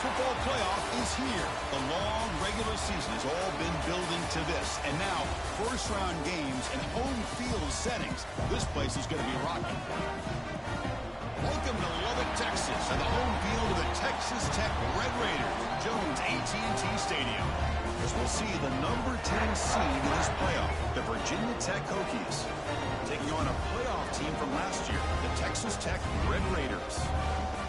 football playoff is here. The long regular season has all been building to this. And now, first-round games and home field settings. This place is going to be rocking. Welcome to Lubbock, Texas, and the home field of the Texas Tech Red Raiders, Jones AT&T Stadium. As we'll see the number 10 seed in this playoff, the Virginia Tech Hokies, taking on a playoff team from last year, the Texas Tech Red Raiders.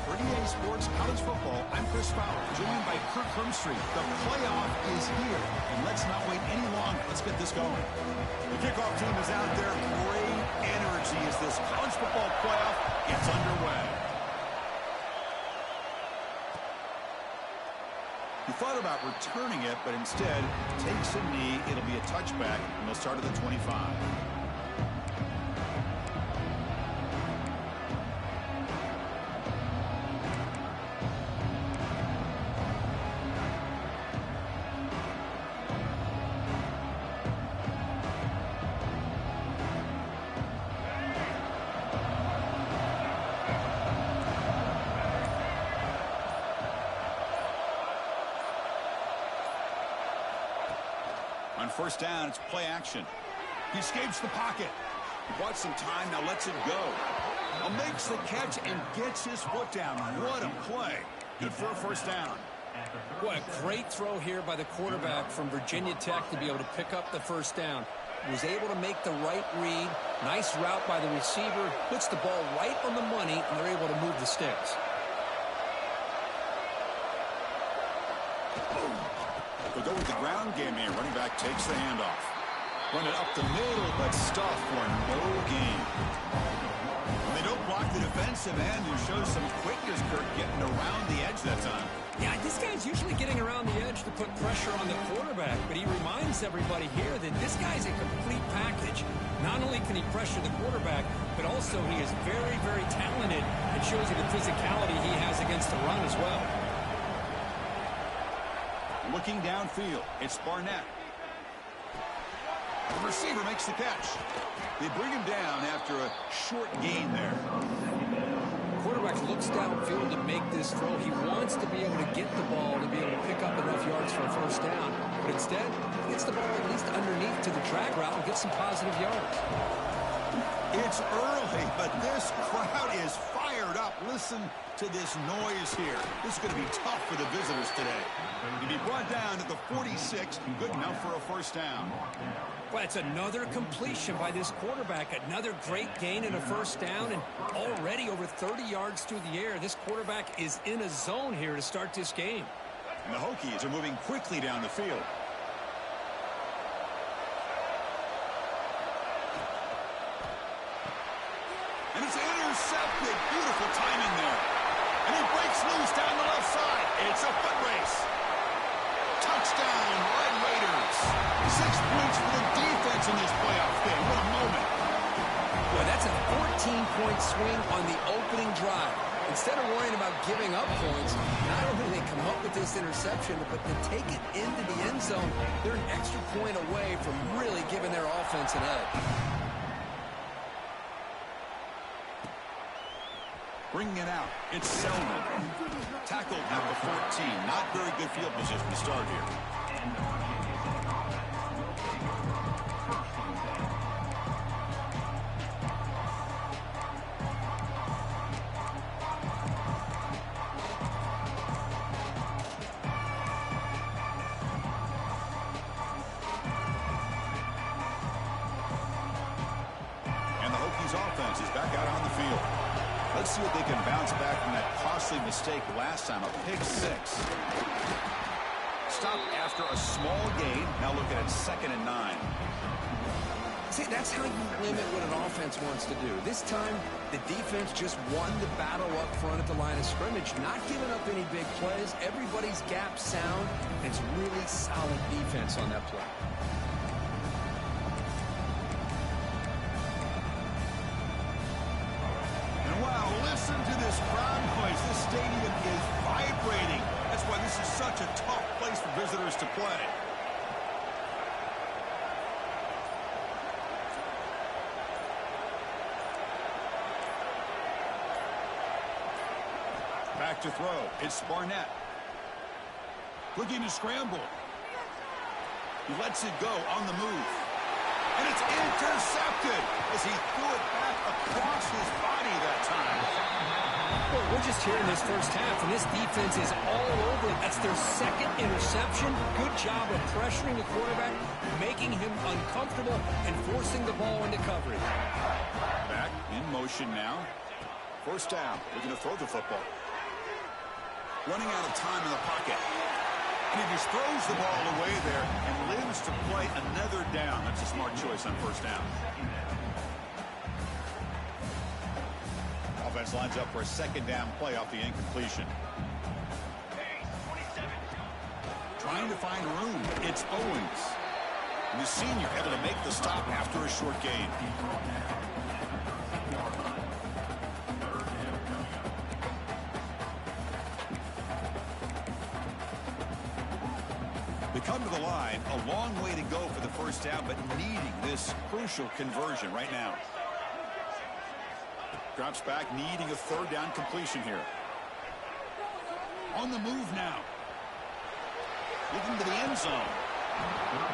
For EA Sports College Football, I'm Chris Fowler, joined by Kirk Hermstreet. The playoff is here, and let's not wait any longer. Let's get this going. The kickoff team is out there. Great energy as this college football playoff gets underway. He thought about returning it, but instead takes a knee. It'll be a touchback, and they'll start at the 25. On first down, it's play action. He escapes the pocket. He bought some time, now lets it go. Makes the catch and gets his foot down. What a play. Good for a first down. What a great throw here by the quarterback from Virginia Tech to be able to pick up the first down. He was able to make the right read. Nice route by the receiver. Puts the ball right on the money, and they're able to move the sticks. They'll go with the ground game here. Running back takes the handoff. Run it up the middle, but stuff for no gain. They don't block the defensive end, who shows some quickness, Kirk, getting around the edge that time. Yeah, this guy's usually getting around the edge to put pressure on the quarterback, but he reminds everybody here that this guy's a complete package. Not only can he pressure the quarterback, but also he is very, very talented and shows you the physicality he has against the run as well. Looking downfield, it's Barnett. The receiver makes the catch. They bring him down after a short gain there. Quarterback looks downfield to make this throw. He wants to be able to get the ball to be able to pick up enough yards for a first down. But instead, he gets the ball at least underneath to the track route and gets some positive yards. It's early, but this crowd is fired up. Listen to this noise here. This is going to be tough for the visitors today. He'll be brought down at the 46, good enough for a first down. Well, it's another completion by this quarterback. Another great gain and a first down, and already over 30 yards through the air. This quarterback is in a zone here to start this game. And the Hokies are moving quickly down the field. And it's intercepted. Beautiful timing there. And he breaks loose down the left side. It's a foot race. Touchdown, Red Raiders. 6 points for the defense in this playoff game. What a moment. Boy, that's a 14-point swing on the opening drive. Instead of worrying about giving up points, not only do they come up with this interception, but to take it into the end zone, they're an extra point away from really giving their offense an edge. Bringing it out, it's Selman. Tackled at the 14. Not very good field position to start here. And the Hokies offense is back out on the field. Let's see if they can bounce back from that costly mistake last time, a pick 6. Stopped after a small gain. Now looking at 2nd and 9. See, that's how you limit what an offense wants to do. This time, the defense just won the battle up front at the line of scrimmage, not giving up any big plays. Everybody's gap sound. It's really solid defense on that play. Wow, listen to this crowd noise. This stadium is vibrating. That's why this is such a tough place for visitors to play. Back to throw. It's Barnett. Looking to scramble. He lets it go on the move. And it's intercepted as he threw it back across his body that time. Well, we're just here in this first half, and this defense is all over it. That's their second interception. Good job of pressuring the quarterback, making him uncomfortable, and forcing the ball into coverage. Back in motion now. First down. Looking to throw the football. Running out of time in the pocket. And he just throws the ball away there and lives to play another down. That's a smart choice on first down. Offense lines up for a second down play off the incompletion. Trying to find room. It's Owens. And the senior able to make the stop after a short gain. They come to the line, a long way to go for the first down, but needing this crucial conversion right now. Drops back, needing a third down completion here. On the move now. Looking to the end zone.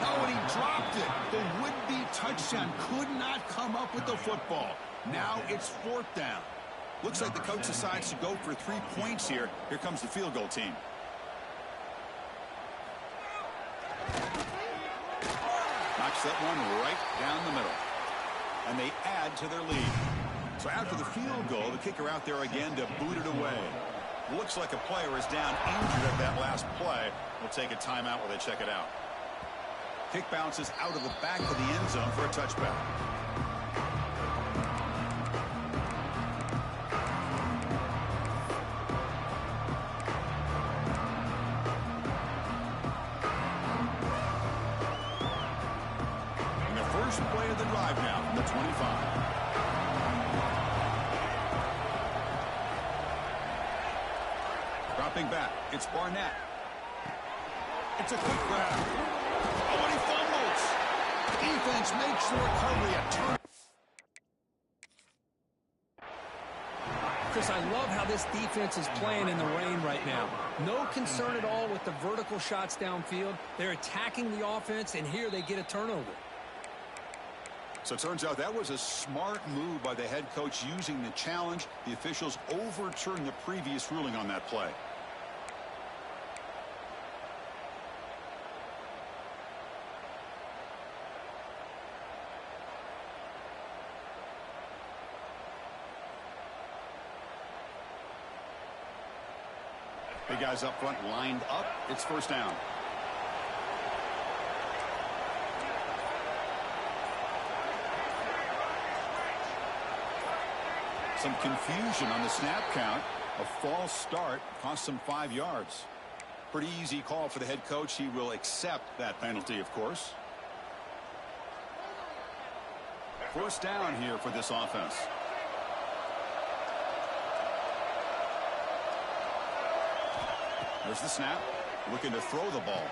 Oh, and he dropped it. The would-be touchdown could not come up with the football. Now it's fourth down. Looks like the coach decides to go for 3 points here. Here comes the field goal team. Knocks that one right down the middle. And they add to their lead. So after the field goal, the kicker out there again to boot it away. Looks like a player is down injured at that last play. We'll take a timeout while they check it out. Kick bounces out of the back of the end zone for a touchback. And the first play of the drive now from the 25. Dropping back, it's Barnett. It's a quick grab. Oh, and he fumbles. Defense makes the recovery a turn. Chris, I love how this defense is playing in the rain right now. No concern at all with the vertical shots downfield. They're attacking the offense, and here they get a turnover. So it turns out that was a smart move by the head coach using the challenge. The officials overturned the previous ruling on that play. Big guys up front lined up. It's first down. Some confusion on the snap count. A false start cost them 5 yards. Pretty easy call for the head coach. He will accept that penalty, of course. First down here for this offense. There's the snap. Looking to throw the ball.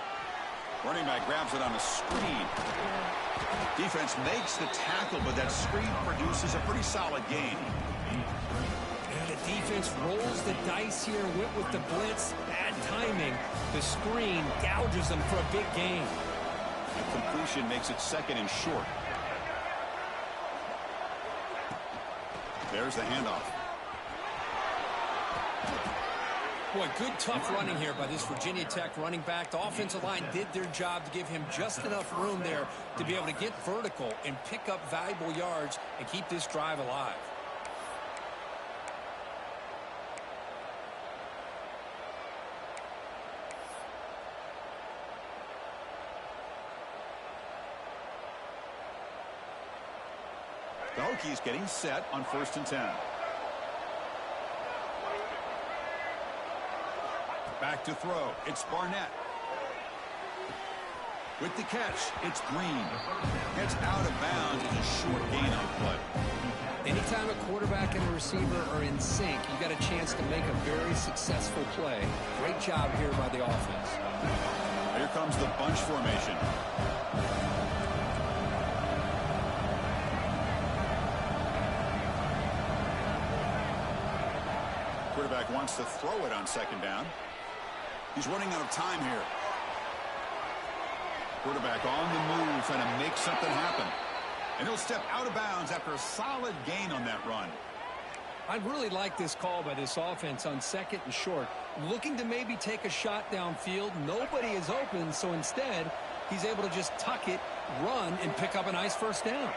Running back grabs it on a screen. Defense makes the tackle, but that screen produces a pretty solid gain. And the defense rolls the dice here, went with the blitz. Bad timing. The screen gouges them for a big gain. The completion makes it second and short. There's the handoff. Boy, good tough running here by this Virginia Tech running back. The offensive line did their job to give him just enough room there to be able to get vertical and pick up valuable yards and keep this drive alive. The Hokies getting set on 1st and 10. Back to throw. It's Barnett. With the catch, it's Green. Gets out of bounds. It's a short gain on play. Anytime a quarterback and a receiver are in sync, you got a chance to make a very successful play. Great job here by the offense. Here comes the bunch formation. Quarterback wants to throw it on second down. He's running out of time here. Quarterback on the move, trying to make something happen. And he'll step out of bounds after a solid gain on that run. I really like this call by this offense on 2nd and short. Looking to maybe take a shot downfield. Nobody is open, so instead, he's able to just tuck it, run, and pick up a nice first down.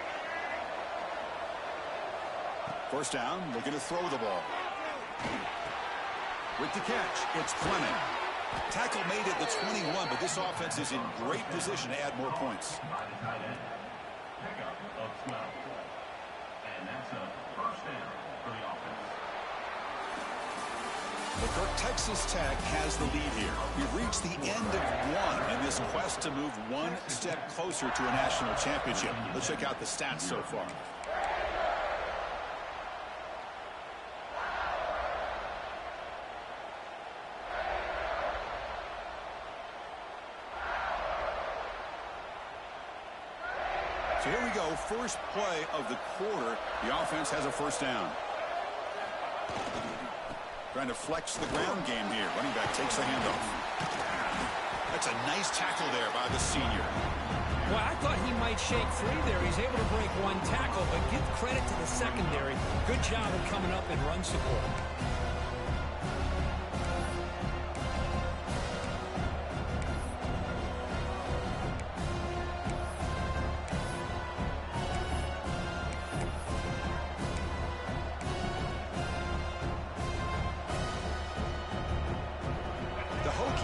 First down, looking to throw the ball. With the catch, it's Fleming. Tackle made at the 21, but this offense is in great position to add more points. Well, Texas Tech has the lead here. We've reached the end of one in this quest to move one step closer to a national championship. Let's check out the stats so far. So here we go, first play of the quarter. The offense has a first down. Trying to flex the ground game here. Running back takes the handoff. That's a nice tackle there by the senior. Well, I thought he might shake free there. He's able to break one tackle, but give credit to the secondary. Good job of coming up in run support.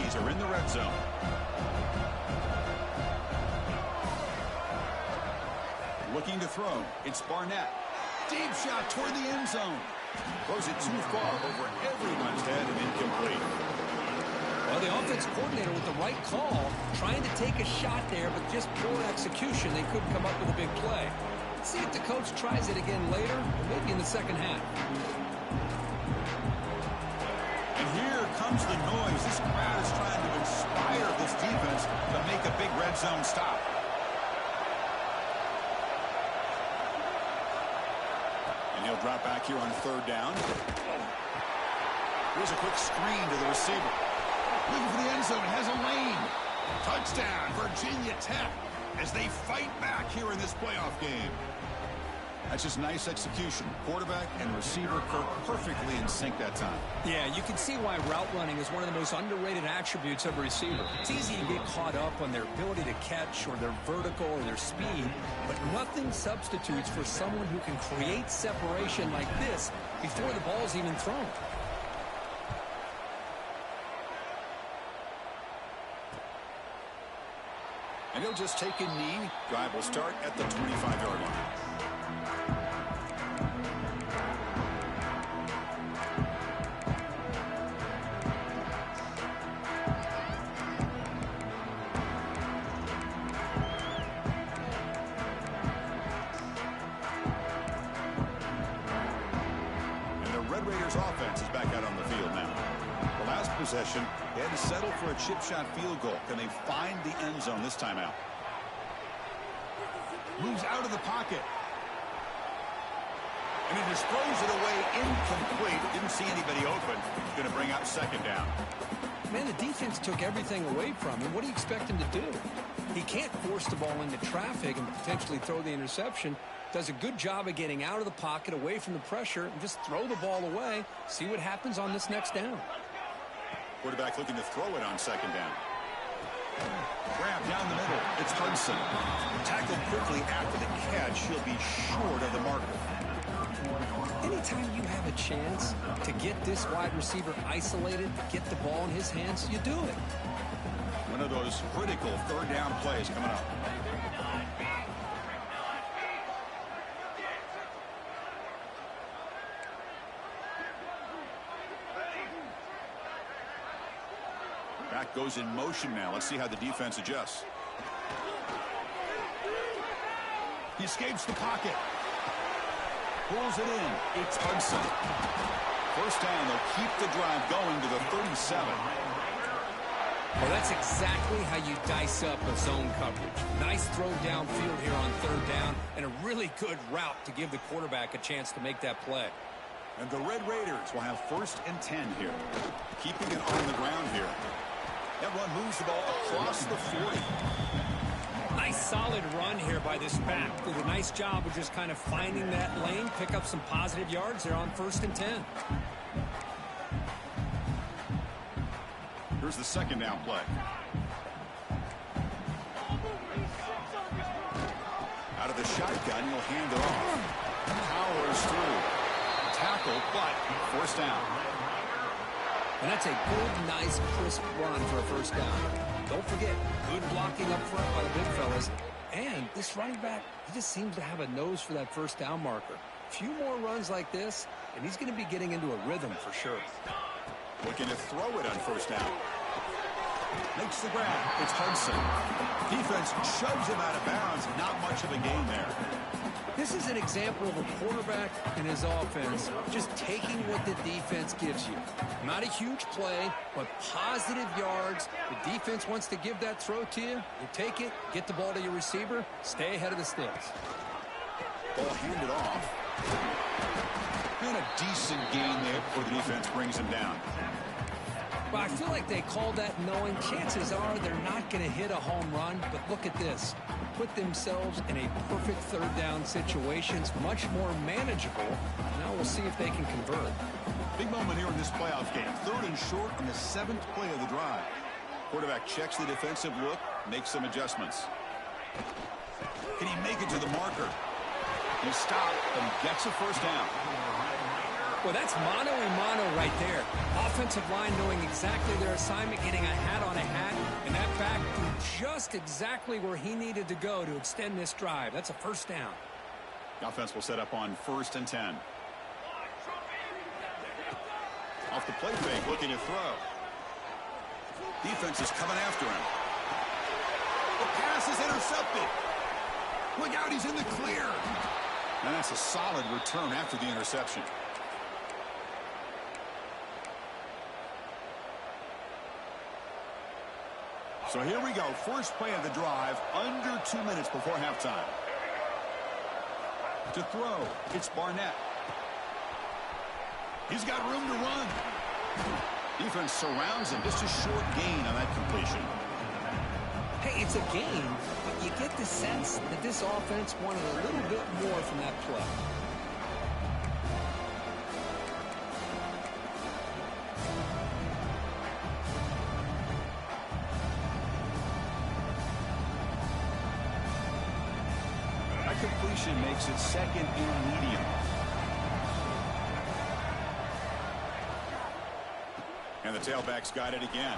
Are in the red zone. Looking to throw. It's Barnett. Deep shot toward the end zone. Throws it too far over everyone's head and incomplete. Well, the offense coordinator with the right call, trying to take a shot there, but just poor execution. They couldn't come up with a big play. Let's see if the coach tries it again later, or maybe in the second half. Comes the noise. This crowd is trying to inspire this defense to make a big red zone stop. And he'll drop back here on third down. Here's a quick screen to the receiver. Looking for the end zone. Has a lane. Touchdown, Virginia Tech, as they fight back here in this playoff game. That's just nice execution. Quarterback and receiver perfectly in sync that time. Yeah, you can see why route running is one of the most underrated attributes of a receiver. It's easy to get caught up on their ability to catch or their vertical or their speed, but nothing substitutes for someone who can create separation like this before the ball's even thrown. And he'll just take a knee. Drive will start at the 25-yard line. Offense is back out on the field now. The last possession, they had to settle for a chip shot field goal. Can they find the end zone this time out? Moves out of the pocket. And he just throws it away incomplete. Didn't see anybody open. Going to bring out second down. Man, the defense took everything away from him. What do you expect him to do? He can't force the ball into traffic and potentially throw the interception. Does a good job of getting out of the pocket, away from the pressure, and just throw the ball away. See what happens on this next down. Quarterback looking to throw it on second down. Grab down the middle. It's Hudson. Tackled quickly after the catch. He'll be short of the marker. Anytime you have a chance to get this wide receiver isolated, get the ball in his hands, you do it. One of those critical third down plays coming up. Back goes in motion now. Let's see how the defense adjusts. He escapes the pocket. Pulls it in. It's Hudson. First down. They'll keep the drive going to the 37. Well, that's exactly how you dice up a zone coverage. Nice throw downfield here on third down, and a really good route to give the quarterback a chance to make that play. And the Red Raiders will have 1st and 10 here. Keeping it on the ground here. That run moves the ball across the 40. solid run here by this back. Did a nice job of just kind of finding that lane, pick up some positive yards there on 1st and 10. Here's the second down play. Out of the shotgun, he'll hand it off. Powers through. Tackle, but 1st down. And that's a good, nice, crisp run for a 1st down. Don't forget, good blocking up front by the big fellas. And this running back, he just seems to have a nose for that 1st down marker. A few more runs like this, and he's going to be getting into a rhythm for sure. Looking to throw it on 1st down. Makes the grab. It's Hudson. Defense shoves him out of bounds. Not much of a gain there. This is an example of a quarterback and his offense just taking what the defense gives you. Not a huge play, but positive yards. The defense wants to give that throw to you. You take it, get the ball to your receiver, stay ahead of the sticks. Ball handed off. And a decent gain there before the defense brings him down. Well, I feel like they called that knowing chances are they're not going to hit a home run, but look at this. Put themselves in a perfect 3rd down situation. It's much more manageable. Now we'll see if they can convert. Big moment here in this playoff game. 3rd and short on the 7th play of the drive. Quarterback checks the defensive look, makes some adjustments. Can he make it to the marker? He stopped and gets a 1st down. Well, that's mano-a-mano right there. Offensive line knowing exactly their assignment, getting a hat on a hat, and that back threw just exactly where he needed to go to extend this drive. That's a 1st down. The offense will set up on 1st and 10. Off the play fake, looking to throw. Defense is coming after him. The pass is intercepted. Look out, he's in the clear. And that's a solid return after the interception. So here we go. First play of the drive, under 2 minutes before halftime. To throw, it's Barnett. He's got room to run. Defense surrounds him. Just a short gain on that completion. Hey, it's a gain, but you get the sense that this offense wanted a little bit more from that play. Completion makes it 2nd and medium. And the tailback's got it again.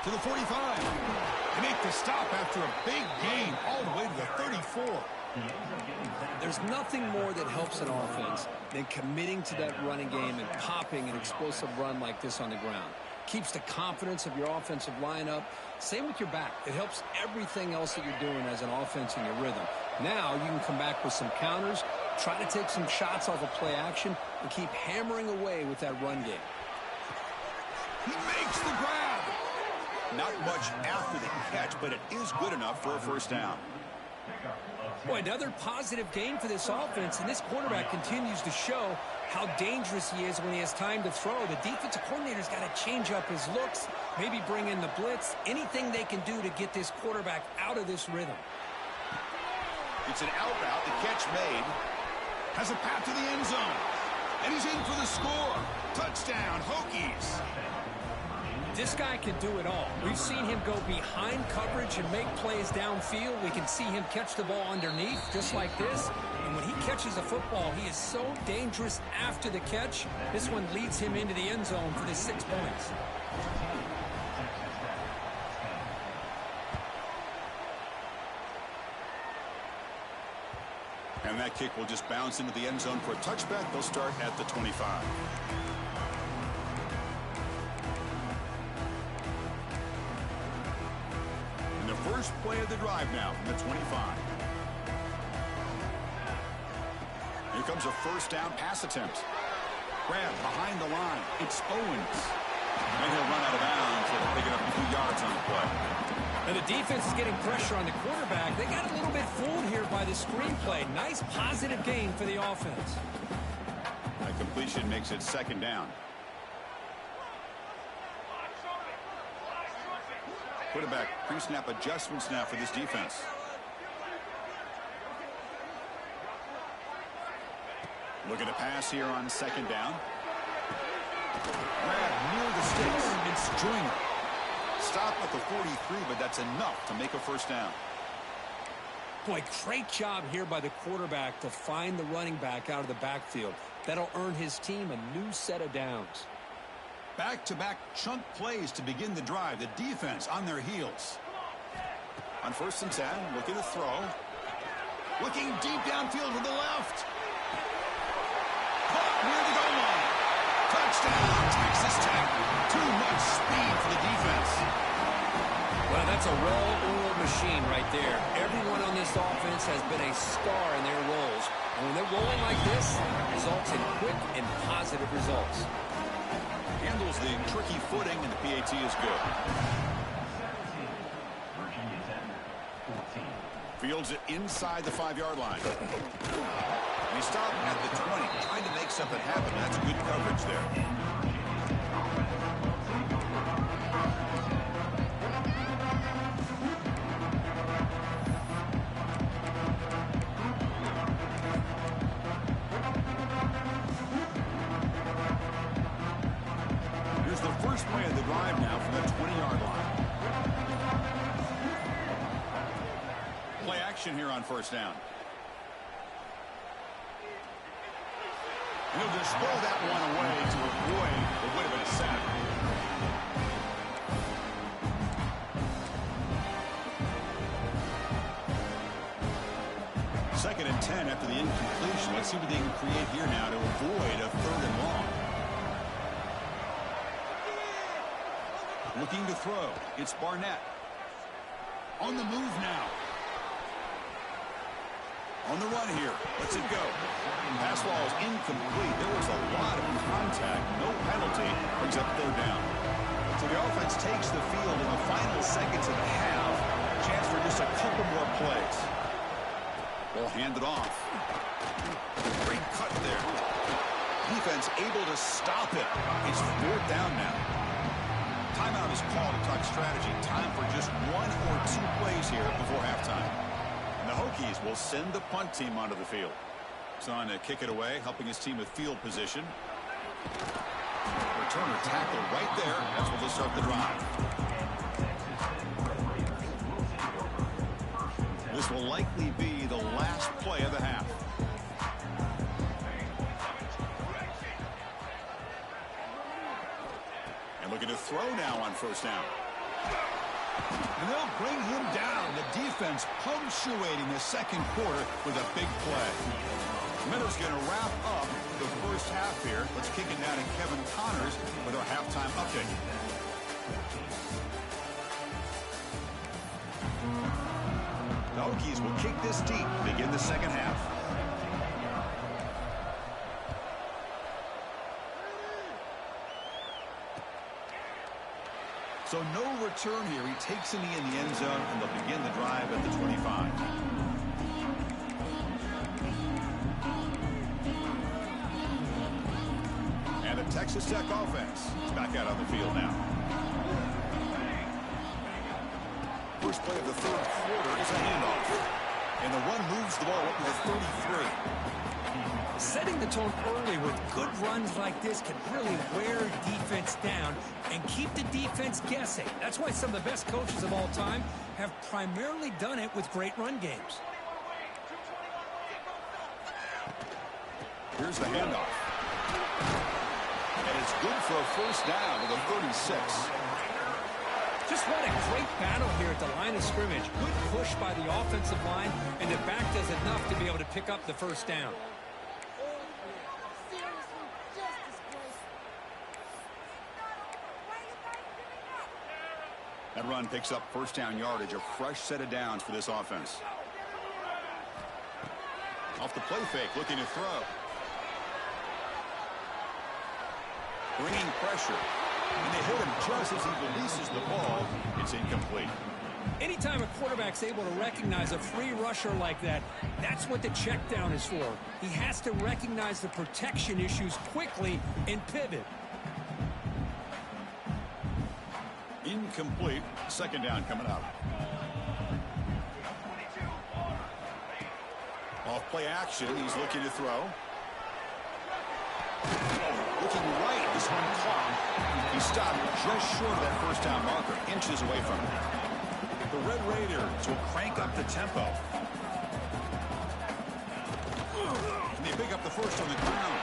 To the 45. They make the stop after a big gain all the way to the 34. There's nothing more that helps an offense than committing to that running game and popping an explosive run like this on the ground. Keeps the confidence of your offensive lineup. Same with your back. It helps everything else that you're doing as an offense in your rhythm. Now you can come back with some counters, try to take some shots off of play action, and keep hammering away with that run game. He makes the grab. Not much after the catch, but it is good enough for a 1st down. Boy, another positive game for this offense, and this quarterback continues to show how dangerous he is when he has time to throw. The defensive coordinator's got to change up his looks, maybe bring in the blitz, anything they can do to get this quarterback out of this rhythm. It's an out route, the catch made. Has a path to the end zone. And he's in for the score. Touchdown, Hokies. This guy can do it all. We've seen him go behind coverage and make plays downfield. We can see him catch the ball underneath, just like this. And when he catches a football, he is so dangerous after the catch. This one leads him into the end zone for the 6 points. And that kick will just bounce into the end zone for a touchback. They'll start at the 25. And the first play of the drive now from the 25. Here comes a 1st down pass attempt. Grab behind the line. It's Owens. And he'll run out of bounds after picking up a few yards on the play. And the defense is getting pressure on the quarterback. They got a little bit fooled here by the screenplay. Nice positive gain for the offense. That completion makes it 2nd down. Quarterback pre-snap adjustments now for this defense. Looking to pass here on second down. Grab near the sticks. It's Stringer. Stop at the 43, but that's enough to make a first down. Boy, great job here by the quarterback to find the running back out of the backfield. That'll earn his team a new set of downs. Back-to-back chunk plays to begin the drive. The defense on their heels. On 1st and 10, looking to throw. Looking deep downfield to the left. Caught near the goal line. Touchdown, Texas Tech. Too much speed for the defense. Well, that's a well-oiled machine right there. Everyone on this offense has been a star in their roles. And when they're rolling like this, it results in quick and positive results. Handles the tricky footing, and the PAT is good. Fields it inside the 5-yard line. He stopped at the 20, trying to make something happen. That's good coverage there. Here's the first play of the drive now from the 20-yard line. Play action here on 1st down. He'll just throw that one away to avoid what would have been a sack. Second and 10 after the incompletion. Let's see what they can create here now to avoid a 3rd and long. Looking to throw. It's Barnett. On the move now. On the run here. Let's it go. Pass ball is incomplete. There was a lot of contact. No penalty. Brings up 3rd down. So the offense takes the field in the final seconds of the half. Chance for just a couple more plays. Ball handed off. Great cut there. Defense able to stop it. It's 4th down now. Timeout is called to talk strategy. Time for just 1 or 2 plays here before halftime. The Hokies will send the punt team onto the field. He's on to kick it away, helping his team with field position. Returner tackle right there. That's where they'll start the drive. This will likely be the last play of the half. And looking to throw now on 1st down. And they'll bring him down. The defense punctuating the 2nd quarter with a big play. Miller's going to wrap up the first half here. Let's kick it down to Kevin Connors with our halftime update. The Hokies will kick this deep, begin the 2nd half. So no return here. He takes in the end zone, and they'll begin the drive at the 25. And the Texas Tech offense is back out on the field now. First play of the 3rd quarter is a handoff. And the run moves the ball up to the 33. Setting the tone early with good runs like this can really wear defense down and keep the defense guessing. That's why some of the best coaches of all time have primarily done it with great run games. Here's the handoff. And it's good for a first down to the 36. Just what a great battle here at the line of scrimmage. Good push by the offensive line, and the back does enough to be able to pick up the first down. That run picks up first down yardage, a fresh set of downs for this offense. Off the play fake, looking to throw. Bringing pressure. And they hit him just as he releases the ball. It's incomplete. Anytime a quarterback's able to recognize a free rusher like that, that's what the check down is for. He has to recognize the protection issues quickly and pivot. Incomplete. Second down coming up. Off play action. He's looking to throw. breaking right. This one caught. He stopped just short of that first down marker, inches away from it. The Red Raiders will crank up the tempo. And they pick up the first on the ground.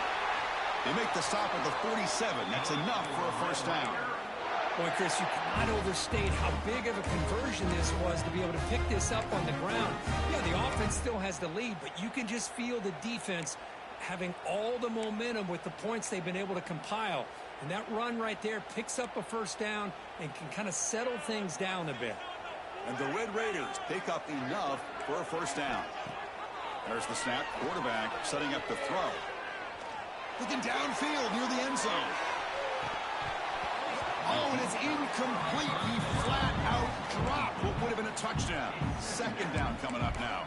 They make the stop at the 47. That's enough for a first down. Boy, Chris, you cannot overstate how big of a conversion this was to be able to pick this up on the ground. Yeah, the offense still has the lead, but you can just feel the defense having all the momentum with the points they've been able to compile. And that run right there picks up a first down and can kind of settle things down a bit. And the Red Raiders pick up enough for a first down. There's the snap. Quarterback setting up the throw. Looking downfield near the end zone. Oh, and it's incomplete. He flat out dropped what would have been a touchdown. Second down coming up now.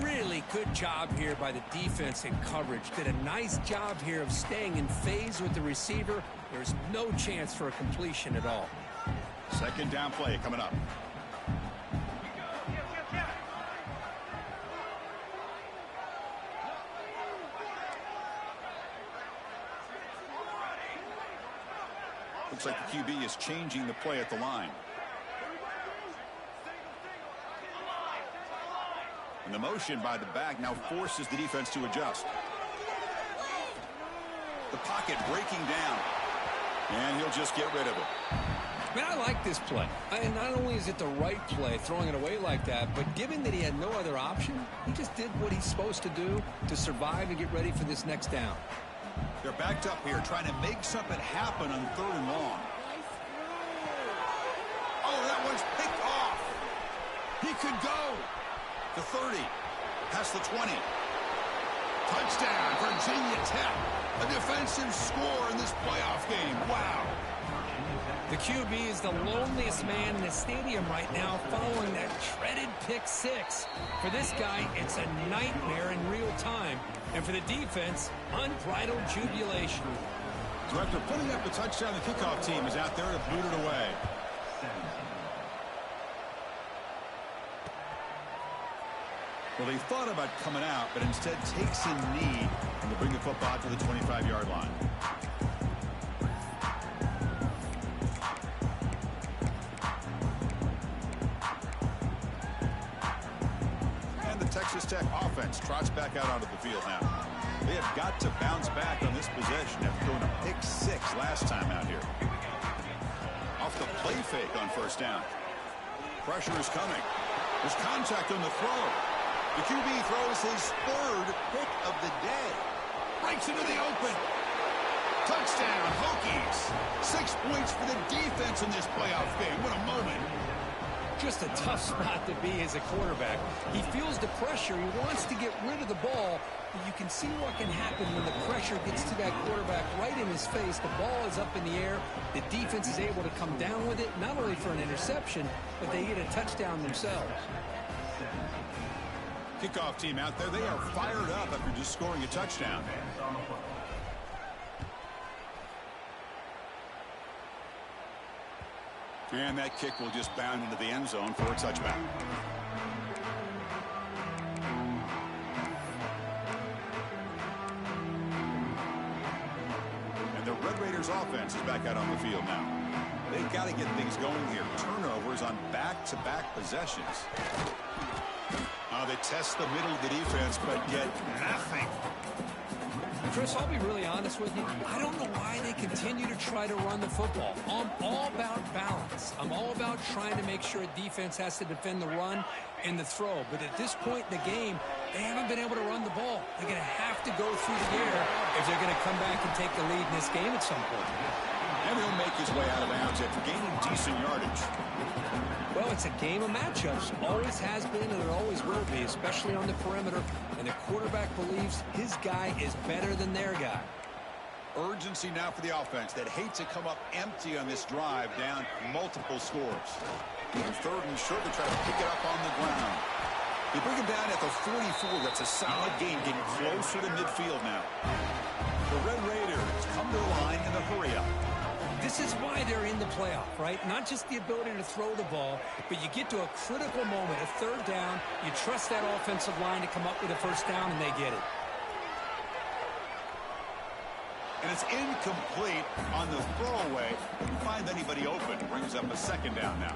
Really good job here by the defense in coverage. Did a nice job here of staying in phase with the receiver. There's no chance for a completion at all. Second down play coming up. Looks like the QB is changing the play at the line. And the motion by the back now forces the defense to adjust. The pocket breaking down. And he'll just get rid of it. Man, I like this play. And not only is it the right play, throwing it away like that, but given that he had no other option, he just did what he's supposed to do to survive and get ready for this next down. They're backed up here, trying to make something happen on third and long. Oh, that one's picked off. He could go. The 30, past the 20. Touchdown, Virginia Tech. A defensive score in this playoff game. Wow. The QB is the loneliest man in the stadium right now following that dreaded pick six. For this guy, it's a nightmare in real time. And for the defense, unbridled jubilation. So after putting up the touchdown, the kickoff team is out there to boot it away. Well, he thought about coming out, but instead takes a knee to bring the football to the 25-yard line. And the Texas Tech offense trots back out onto the field now. They have got to bounce back on this possession after throwing a pick six last time out here. Off the play fake on first down. Pressure is coming. There's contact on the throw. The QB throws his third pick of the day. Breaks into the open. Touchdown, Hokies. 6 points for the defense in this playoff game. What a moment. Just a tough spot to be as a quarterback. He feels the pressure. He wants to get rid of the ball. But you can see what can happen when the pressure gets to that quarterback right in his face. The ball is up in the air. The defense is able to come down with it, not only for an interception, but they get a touchdown themselves. Kickoff team out there, they are fired up after just scoring a touchdown. And that kick will just bound into the end zone for a touchback. And the Red Raiders offense is back out on the field now. They've got to get things going here. Turnovers on back-to-back possessions. They test the middle of the defense, but get nothing. Chris, I'll be really honest with you. I don't know why they continue to try to run the football. I'm all about balance. I'm all about trying to make sure a defense has to defend the run and the throw. But at this point in the game, they haven't been able to run the ball. They're going to have to go through the air if they're going to come back and take the lead in this game at some point. And he'll make his way out of bounds after gaining decent yardage. Well, it's a game of matchups. Always has been and it always will be, especially on the perimeter. And the quarterback believes his guy is better than their guy. Urgency now for the offense that hates to come up empty on this drive, down multiple scores. And third and short, they try to pick it up on the ground. They bring him down at the 44. That's a solid gain, getting closer to midfield now. The Red Raiders come to the line in a hurry-up. This is why they're in the playoff, right? Not just the ability to throw the ball, but you get to a critical moment, a third down, you trust that offensive line to come up with a first down, and they get it. And it's incomplete on the throwaway. Couldn't find anybody open. Brings up a second down now.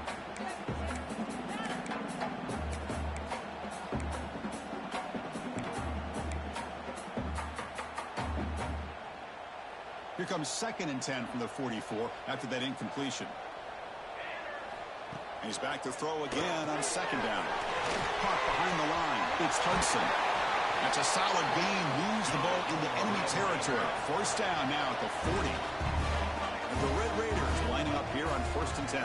Here comes 2nd and 10 from the 44 after that incompletion. He's back to throw again on 2nd down. Caught behind the line. It's Hudson. That's a solid gain. Moves the ball into enemy territory. 1st down now at the 40. And the Red Raiders lining up here on 1st and 10.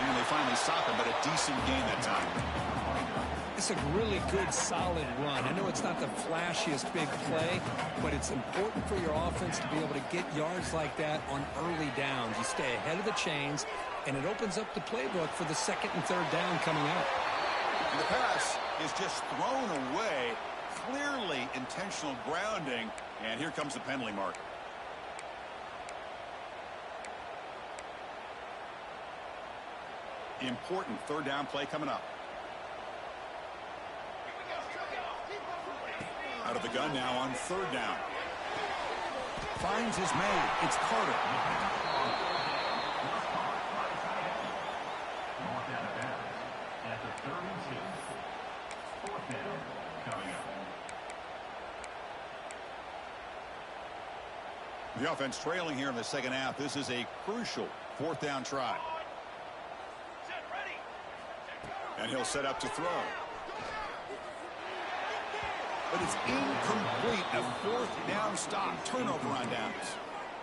And they finally stop him, but a decent gain that time. It's a really good, solid run. I know it's not the flashiest big play, but it's important for your offense to be able to get yards like that on early downs. You stay ahead of the chains, and it opens up the playbook for the 2nd and 3rd down coming up. And the pass is just thrown away. Clearly intentional grounding, and here comes the penalty mark. Important 3rd down play coming up. Out of the gun now on 3rd down. Finds his man. It's Carter. The offense trailing here in the 2nd half. This is a crucial 4th down try. And he'll set up to throw. But it's incomplete. A 4th down stop. Turnover on downs.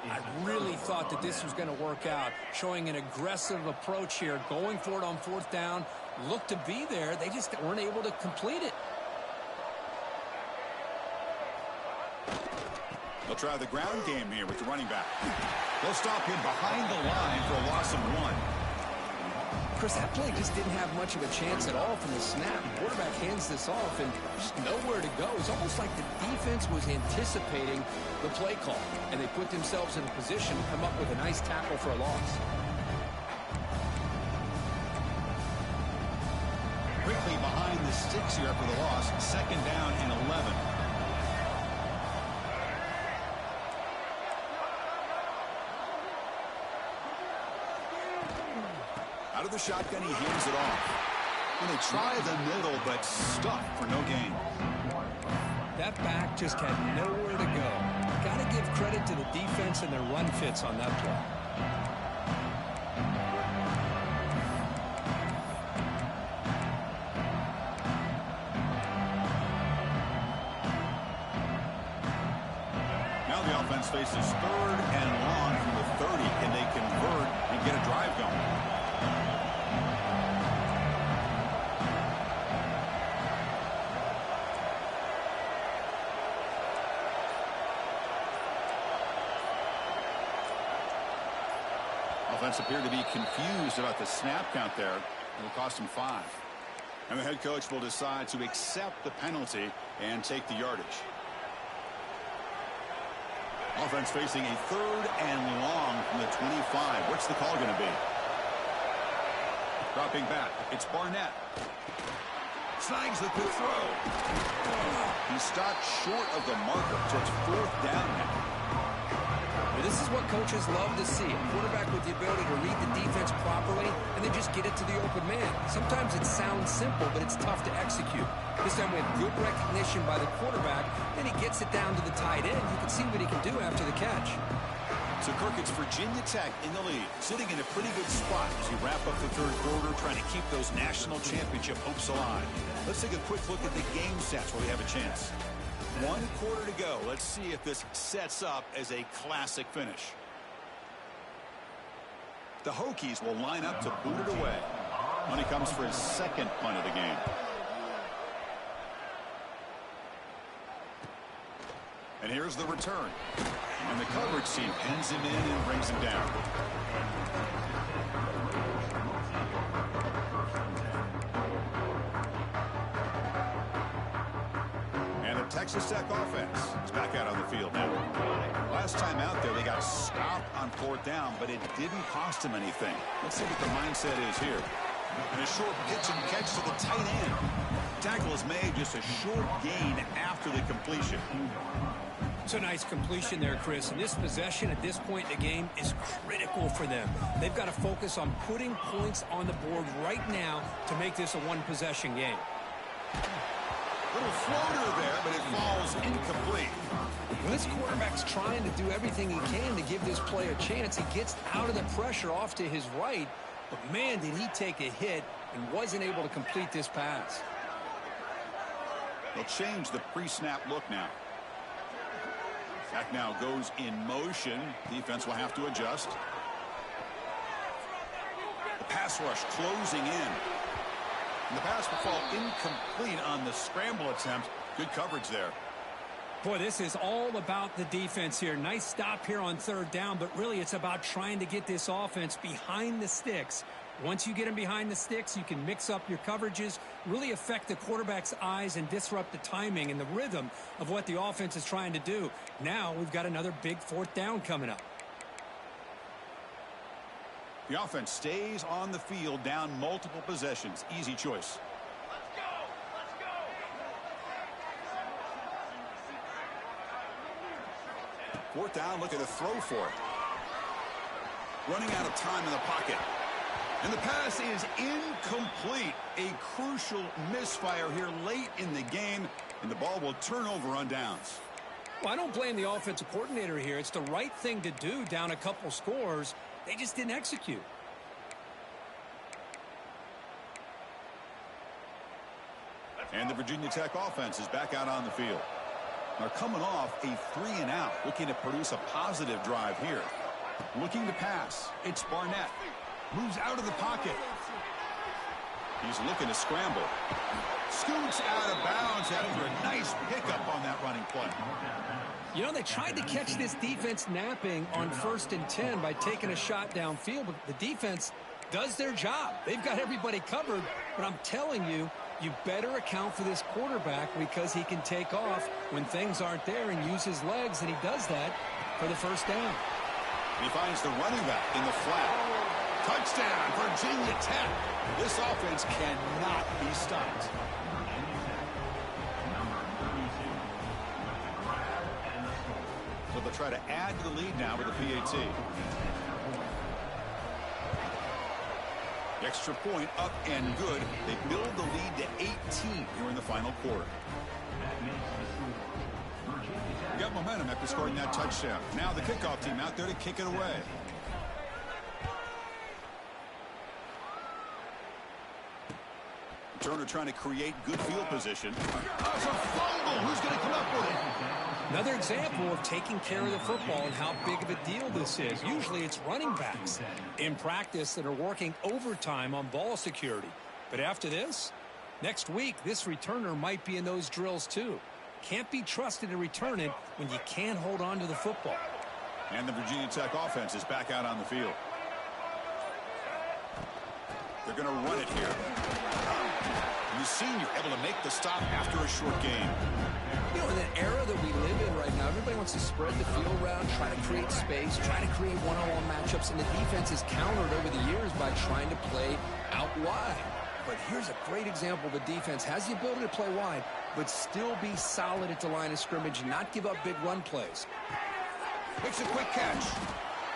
I really thought that this was going to work out. Showing an aggressive approach here. Going for it on 4th down. Looked to be there. They just weren't able to complete it. They'll try the ground game here with the running back. They'll stop him behind the line for a loss of 1. Chris, that play just didn't have much of a chance at all from the snap. The quarterback hands this off and just nowhere to go. It's almost like the defense was anticipating the play call, and they put themselves in a position to come up with a nice tackle for a loss. Quickly behind the sticks here after the loss. 2nd down and 11. Out of the shotgun, he hands it off. And they try the middle, but stuck for no gain. That back just had nowhere to go. Got to give credit to the defense and their run fits on that play. Now the offense faces 3rd and long from the 30. Can they convert and get a drive going? Offense appeared to be confused about the snap count there. It will cost him 5. And the head coach will decide to accept the penalty and take the yardage. Offense facing a 3rd and long from the 25. What's the call going to be? Dropping back. It's Barnett. Snags the quick throw. He stopped short of the marker, so it's 4th down now. This is what coaches love to see. A quarterback with the ability to read the defense properly and then just get it to the open man. Sometimes it sounds simple, but it's tough to execute. This time we have good recognition by the quarterback, then he gets it down to the tight end. You can see what he can do after the catch. So, Kirk, it's Virginia Tech in the lead, sitting in a pretty good spot as we wrap up the 3rd quarter, trying to keep those national championship hopes alive. Let's take a quick look at the game stats where we have a chance. 1 quarter to go. Let's see if this sets up as a classic finish. The Hokies will line up to boot it away when he comes for his 2nd punt of the game. And here's the return. And the coverage team pins him in and brings him down. And the Texas Tech offense is back out on the field now. Last time out there, they got stopped on 4th down, but it didn't cost them anything. Let's see what the mindset is here. And a short pitch and catch to the tight end. Tackle is made, just a short gain after the completion. It's a nice completion there, Chris. And this possession at this point in the game is critical for them. They've got to focus on putting points on the board right now to make this a one-possession game. Little floater there, but it falls incomplete. Well, this quarterback's trying to do everything he can to give this play a chance. He gets out of the pressure off to his right, but man, did he take a hit and wasn't able to complete this pass. They'll change the pre-snap look now. Back now goes in motion. Defense will have to adjust. The pass rush closing in. And the pass will fall incomplete on the scramble attempt. Good coverage there. Boy, this is all about the defense here. Nice stop here on third down, but really it's about trying to get this offense behind the sticks. Once you get them behind the sticks, you can mix up your coverages, really affect the quarterback's eyes and disrupt the timing and the rhythm of what the offense is trying to do. Now we've got another big fourth down coming up. The offense stays on the field, down multiple possessions. Easy choice. Let's go. Fourth down, look at the throw for it. Running out of time in the pocket. And the pass is incomplete. A crucial misfire here late in the game, and the ball will turn over on downs. Well, I don't blame the offensive coordinator here. It's the right thing to do down a couple scores. They just didn't execute. And the Virginia Tech offense is back out on the field. They're coming off a 3-and-out, looking to produce a positive drive here. Looking to pass. It's Barnett. Moves out of the pocket. He's looking to scramble. Scoots out of bounds after a nice pickup on that running play. You know, they tried to catch this defense napping on 1st and 10 by taking a shot downfield, but the defense does their job. They've got everybody covered, but I'm telling you, you better account for this quarterback because he can take off when things aren't there and use his legs, and he does that for the first down. He finds the running back in the flat. Touchdown, Virginia Tech. This offense cannot be stopped. So they'll try to add to the lead now with the PAT. The extra point up and good. They build the lead to 18 here in the final quarter. We got momentum after scoring that touchdown. Now the kickoff team out there to kick it away. Turner trying to create good field position. That's a fumble. Who's going to come up with it? Another example of taking care of the football and how big of a deal this is. Usually it's running backs in practice that are working overtime on ball security. But after this, next week, this returner might be in those drills too. Can't be trusted to return it when you can't hold on to the football. And the Virginia Tech offense is back out on the field. They're going to run it here. The senior able to make the stop after a short game. You know, in the era that we live in right now, everybody wants to spread the field around, try to create space, try to create one-on-one matchups, and the defense is countered over the years by trying to play out wide. But here's a great example. The defense has the ability to play wide, but still be solid at the line of scrimmage and not give up big run plays. Makes a quick catch.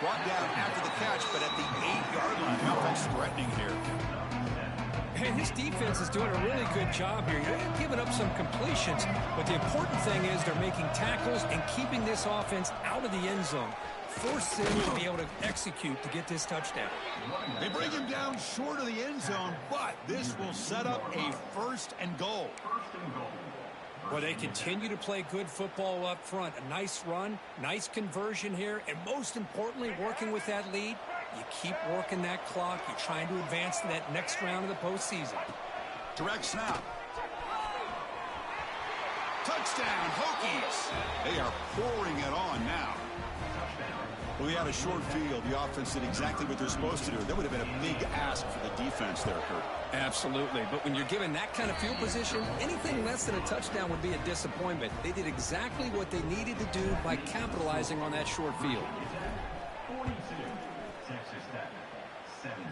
Brought down after the catch, but at the 8-yard line. The offense threatening here. And this defense is doing a really good job here. They're giving up some completions, but the important thing is they're making tackles and keeping this offense out of the end zone. Force them to be able to execute to get this touchdown. They bring him down short of the end zone, but this will set up a 1st and goal. Well, they continue to play good football up front. A nice run, nice conversion here, and most importantly, working with that lead. You keep working that clock. You're trying to advance to that next round of the postseason. Direct snap. Touchdown, Hokies. They are pouring it on now. Well, we had a short field. The offense did exactly what they're supposed to do. That would have been a big ask for the defense there, Kurt. Absolutely. But when you're given that kind of field position, anything less than a touchdown would be a disappointment. They did exactly what they needed to do by capitalizing on that short field. 42, Texas Tech, 17.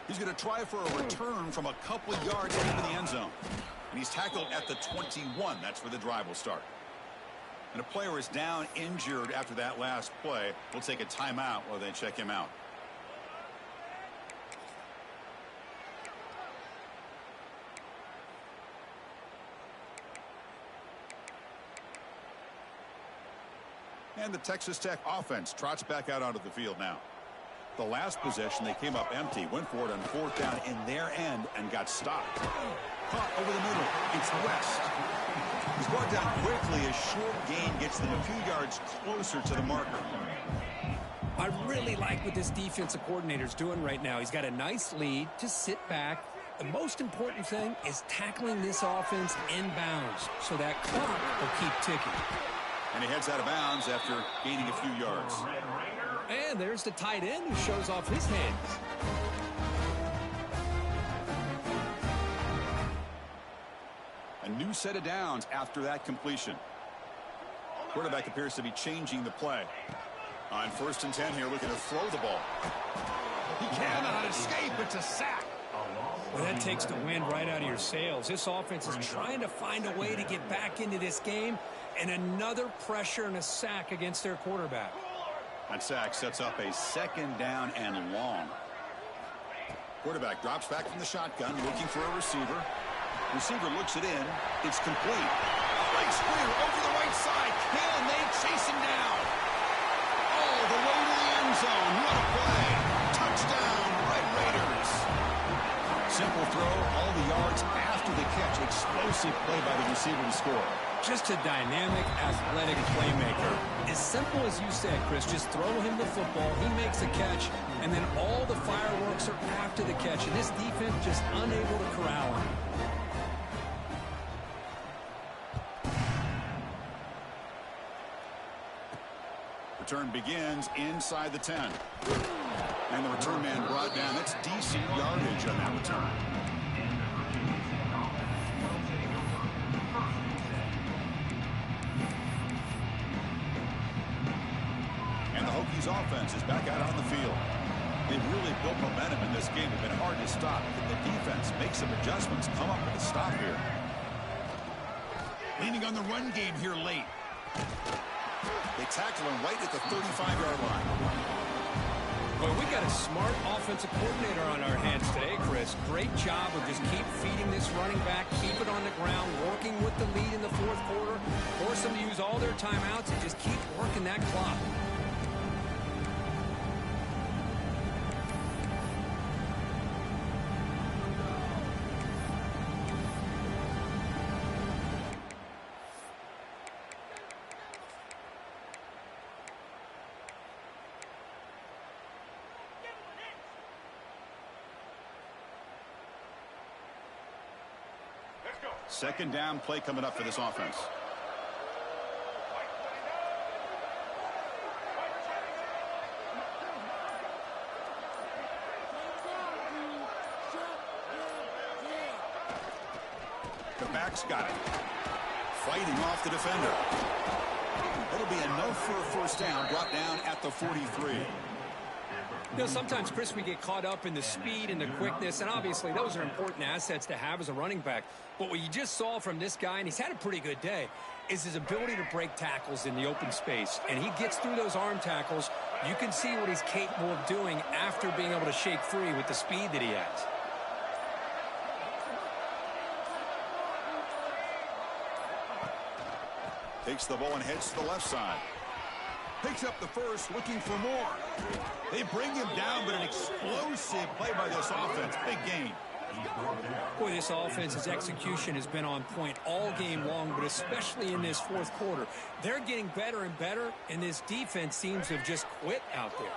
He's going to try for a return from a couple yards into the end zone. And he's tackled at the 21. That's where the drive will start. And a player is down injured after that last play. We'll take a timeout while they check him out. And the Texas Tech offense trots back out onto the field now. The last possession, they came up empty, went for it on 4th down in their end and got stopped. Caught over the middle. It's West. He's brought down quickly. A short gain gets them a few yards closer to the marker. I really like what this defensive coordinator's doing right now. He's got a nice lead to sit back. The most important thing is tackling this offense inbounds so that clock will keep ticking. And he heads out of bounds after gaining a few yards. And there's the tight end who shows off his hands. A new set of downs after that completion. Quarterback appears to be changing the play. On 1st and 10 here, looking to throw the ball. He cannot escape. It's a sack. Well, that takes the wind right out of your sails. This offense is trying to find a way to get back into this game, and another pressure and a sack against their quarterback. That sack sets up a 2nd down and long. Quarterback drops back from the shotgun, looking for a receiver. Receiver looks it in. It's complete. Leg square over the right side. Can they chase him down? All the way to the end zone. What a play. Touchdown, Red Raiders. Simple throw, all the yards after the catch. Explosive play by the receiver to score. Just a dynamic, athletic playmaker. As simple as you said, Chris, just throw him the football, he makes a catch, and then all the fireworks are after the catch. And this defense just unable to corral him. Return begins inside the 10. And the return man brought down. That's decent yardage on that return. And the Hokies offense is back out on the field. They've really built momentum in this game. It's been hard to stop. The defense makes some adjustments, come up with a stop here. Leaning on the run game here late. They tackle him right at the 35-yard line. Well, we got a smart offensive coordinator on our hands today, Chris. Great job of just keep feeding this running back, keep it on the ground, working with the lead in the 4th quarter, force them to use all their timeouts, and just keep working that clock. Second down play coming up for this offense. The back's got it. Fighting off the defender. It'll be enough for a 1st down, brought down at the 43. You know, sometimes, Chris, we get caught up in the speed and the quickness, and obviously those are important assets to have as a running back. But what you just saw from this guy, and he's had a pretty good day, is his ability to break tackles in the open space. And he gets through those arm tackles. You can see what he's capable of doing after being able to shake free with the speed that he has. Takes the ball and heads to the left side. Picks up the first, looking for more. They bring him down, but an explosive play by this offense. Big gain. Boy, this offense's execution has been on point all game long, but especially in this 4th quarter. They're getting better and better, and this defense seems to have just quit out there.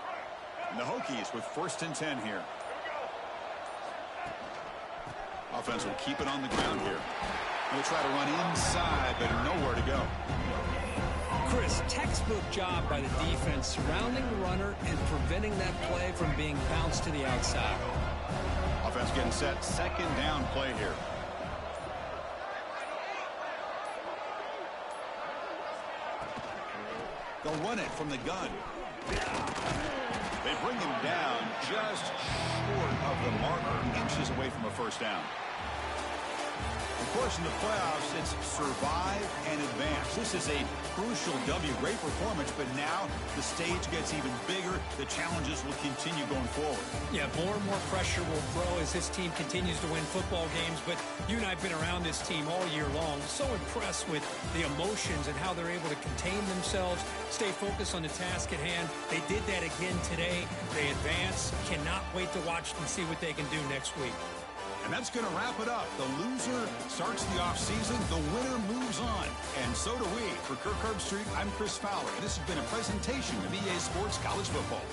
And the Hokies with 1st and 10 here. Offense will keep it on the ground here. They'll try to run inside, but nowhere to go. Chris, textbook job by the defense surrounding the runner and preventing that play from being bounced to the outside. Offense getting set. 2nd down play here. They'll run it from the gun. They bring him down just short of the marker, inches away from a 1st down. Of course, in the playoffs, it's survive and advance. This is a crucial W. Great performance, but now the stage gets even bigger. The challenges will continue going forward. Yeah, more and more pressure will grow as this team continues to win football games. But you and I have been around this team all year long. So impressed with the emotions and how they're able to contain themselves, stay focused on the task at hand. They did that again today. They advance. Cannot wait to watch them, see what they can do next week. And that's going to wrap it up. The loser starts the offseason. The winner moves on. And so do we. For Kirk Herbstreit, I'm Chris Fowler. This has been a presentation of EA Sports College Football.